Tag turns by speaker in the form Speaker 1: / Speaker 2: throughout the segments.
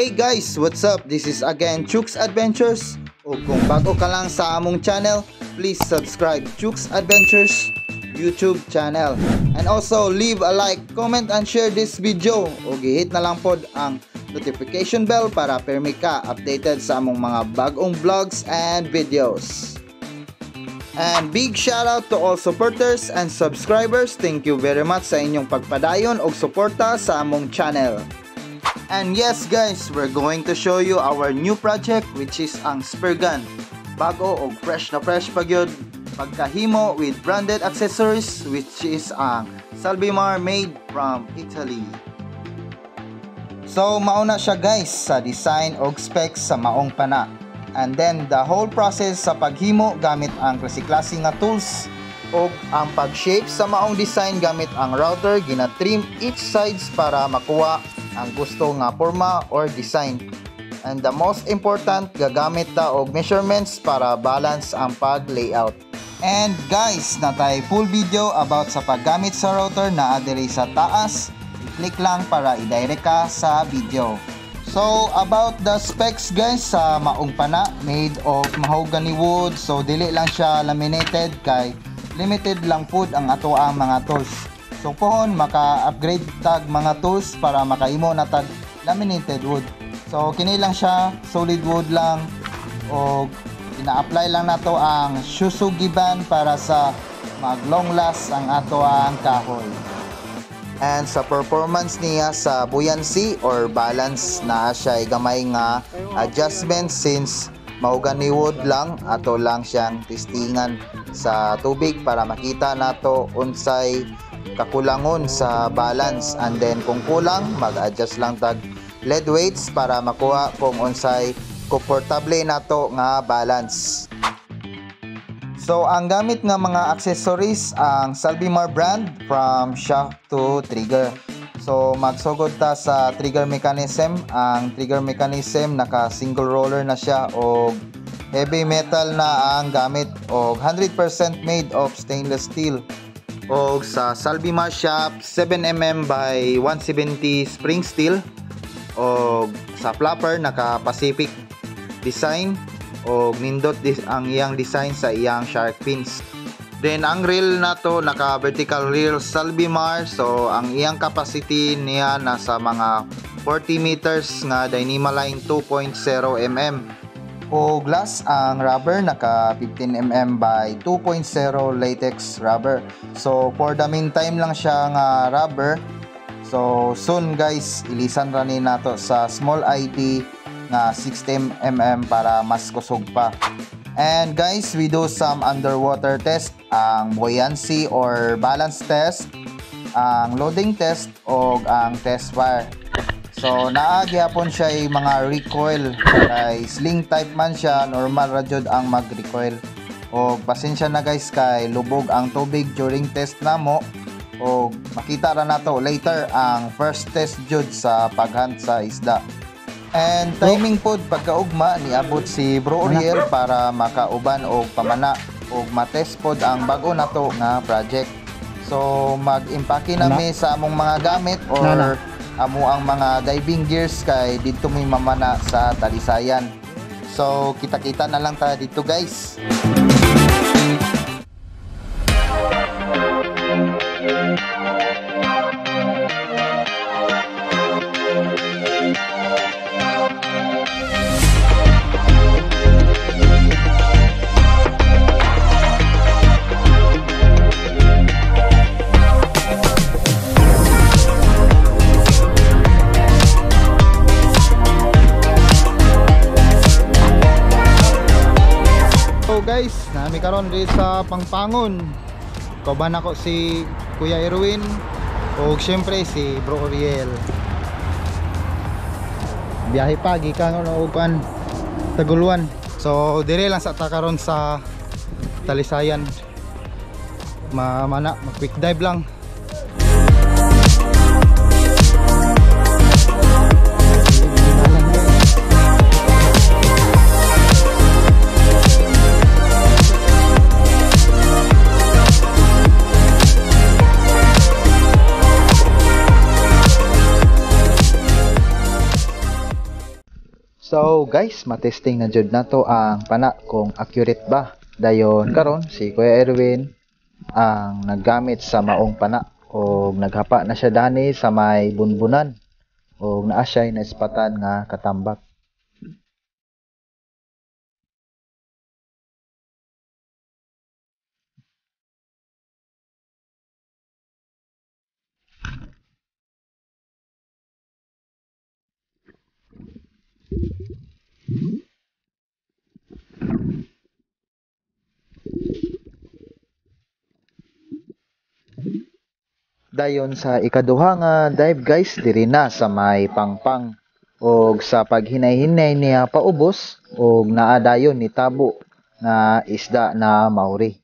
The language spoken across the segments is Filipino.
Speaker 1: Hey guys, what's up? This is again Chooks Adventures. O kung bago ka lang sa among channel, please subscribe Chooks Adventures YouTube channel. And also leave a like, comment and share this video. O gihit na lang pod ang notification bell para permi ka updated sa among mga bagong vlogs and videos. And big shout out to all supporters and subscribers. Thank you very much sa inyong pagpadayon o suporta sa among channel. And yes guys, we're going to show you our new project which is ang spear gun. Bago o fresh na fresh pagyod pagkahimo with branded accessories which is ang Salvimar made from Italy. So mauna siya guys sa design o specs sa maong pana. And then the whole process sa paghimo gamit ang klase-klase nga tools o ang pag-shape sa maong design gamit ang router gina-trim each sides para makuha ang gusto nga forma or design. And the most important, gagamit ta og measurements para balance ang pag-layout. And guys, natay full video about sa paggamit sa router na adiri sa taas. I-click lang para i-direct ka sa video. So about the specs guys sa maong pana, made of mahogany wood. So dili lang siya laminated kay limited lang food ang ato ang mga tools. So pohon maka-upgrade tag mga tools para makaimo na tag laminated wood. So kini lang siya solid wood lang o ina-apply lang nato ang Shusuggiban para sa mag long last ang ato ang kahoy. And sa performance niya sa buoyancy or balance na siya gamay nga adjustment since mahogany wood lang ato lang siyang testingan sa tubig para makita nato unsay kakulangon sa balance, and then kung kulang mag-adjust lang tag lead weights para makuha kung unsay komportable nato nga balance. So ang gamit nga mga accessories ang Salvimar brand from shaft to trigger. So magsugod ta sa trigger mechanism. Ang trigger mechanism naka single roller na siya o heavy metal na ang gamit o 100% made of stainless steel. O sa Salvimar shaft 7mm by 170 spring steel. O sa flapper naka Pacific design o nindot ang iyang design sa iyang shark fins. Then ang reel nato naka vertical reel Salvimar. So ang iyang capacity niya nasa mga 40 meters nga Dyneema-Line 2.0mm. O glass ang rubber naka 15mm by 2.0 latex rubber. So for the meantime lang siya nga rubber. So soon guys ilisan ra ni nato sa small ID nga 60mm para mas kusog pa. And guys, we do some underwater test, ang buoyancy or balance test, ang loading test o ang test fire. So naagyapon siya yung mga recoil kay sling type man siya, normal ra jud ang mag-recoil. O pasensya na guys kay lubog ang tubig during test namo o makita ra nato later ang first test jud sa paghunt sa isda. And timing pod pagkaugma niabot si Bro Oriel para makauban og pamana og matest pod ang bago nato nga project. So mag-impake nami sa among mga gamit or amo ang mga diving gears kay dito may mamana sa Talisayan. So kita-kita na lang ta dito guys. Guys, nami karon dito sa Pangpangon. Kauban ako si Kuya Erwin o syempre si Bro Oriel. Biyahe pa gikan no upan Taguluan. So dire lang sa ta karon sa Talisayan. Mag quick dive lang. So guys, matesting na jud nato ang pana kung accurate ba. Dayon karon si Kuya Erwin ang naggamit sa maong pana o naghapa na siya dani sa may bunbunan o naa siya naispatan nga katambak. Dayon sa ikaduha nga dive guys diri na sa may pangpang og sa paghinay-hinay niya paubos og naa dayon ni tabo nga isda na mauri.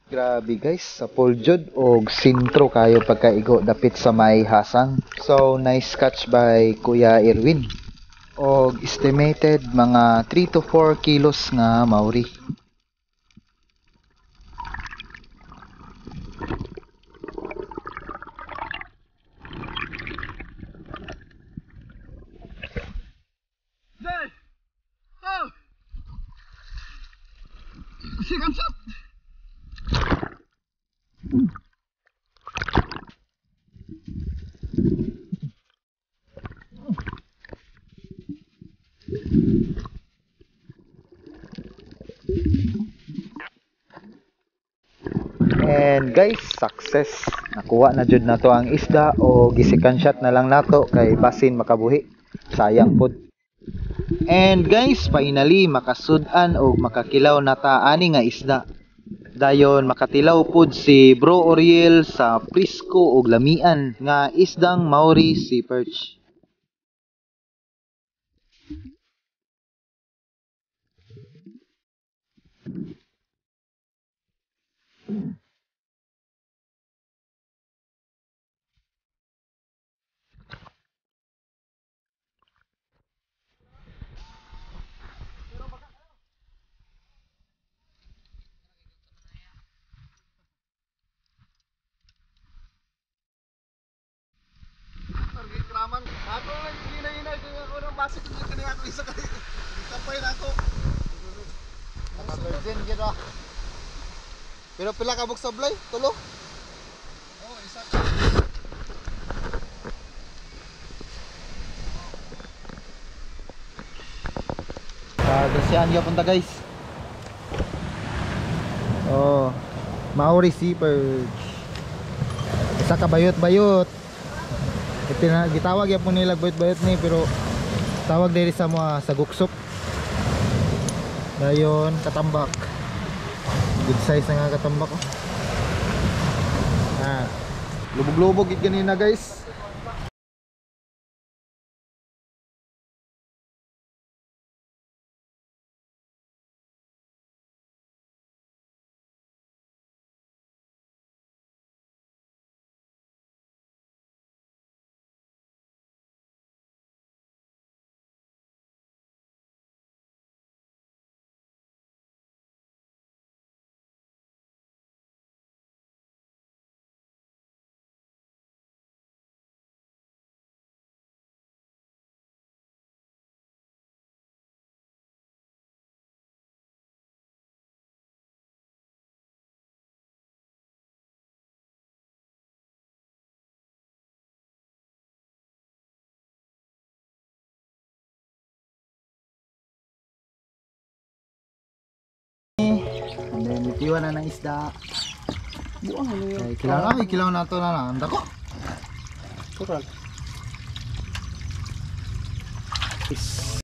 Speaker 1: Grabe guys, sa Poljud og sintro kayo pagkaigo dapit sa may hasang. So nice catch by Kuya Erwin. Og estimated mga 3 to 4 kilos nga mauri. And guys, success. Nakuha na jud nato ang isda o gisikan shot na lang nato kay basin makabuhi. Sayang pud. And guys, finally makasud-an o makakilaw na ta ani nga isda. Dayon makatilaw pud si Bro Oriel sa prisko og lamian nga isdang Maori sea perch.
Speaker 2: Raman, ako lang hinay-hinay kung ako ng base kung kanina ako isa kayo. Itampay na ako. Naka-virgin gito. Pero pila ka buk sablay? Tulo? Oo, isa.
Speaker 1: Dasihan punta guys. Oh, Maori sea perch. Isa ka bayot-bayot. Gitawag ya po nila bayot-bayot ni pero tawag diri sa mga saguksok. Dayon katambak. Good size na nga katambak oh. Ah, lubog-lubog gid ganina guys. And then itiwan na ng isda.
Speaker 2: Buang ano yun?
Speaker 1: Ay, kilaw na to na lang. Anda ko.
Speaker 2: Kurang.
Speaker 1: Is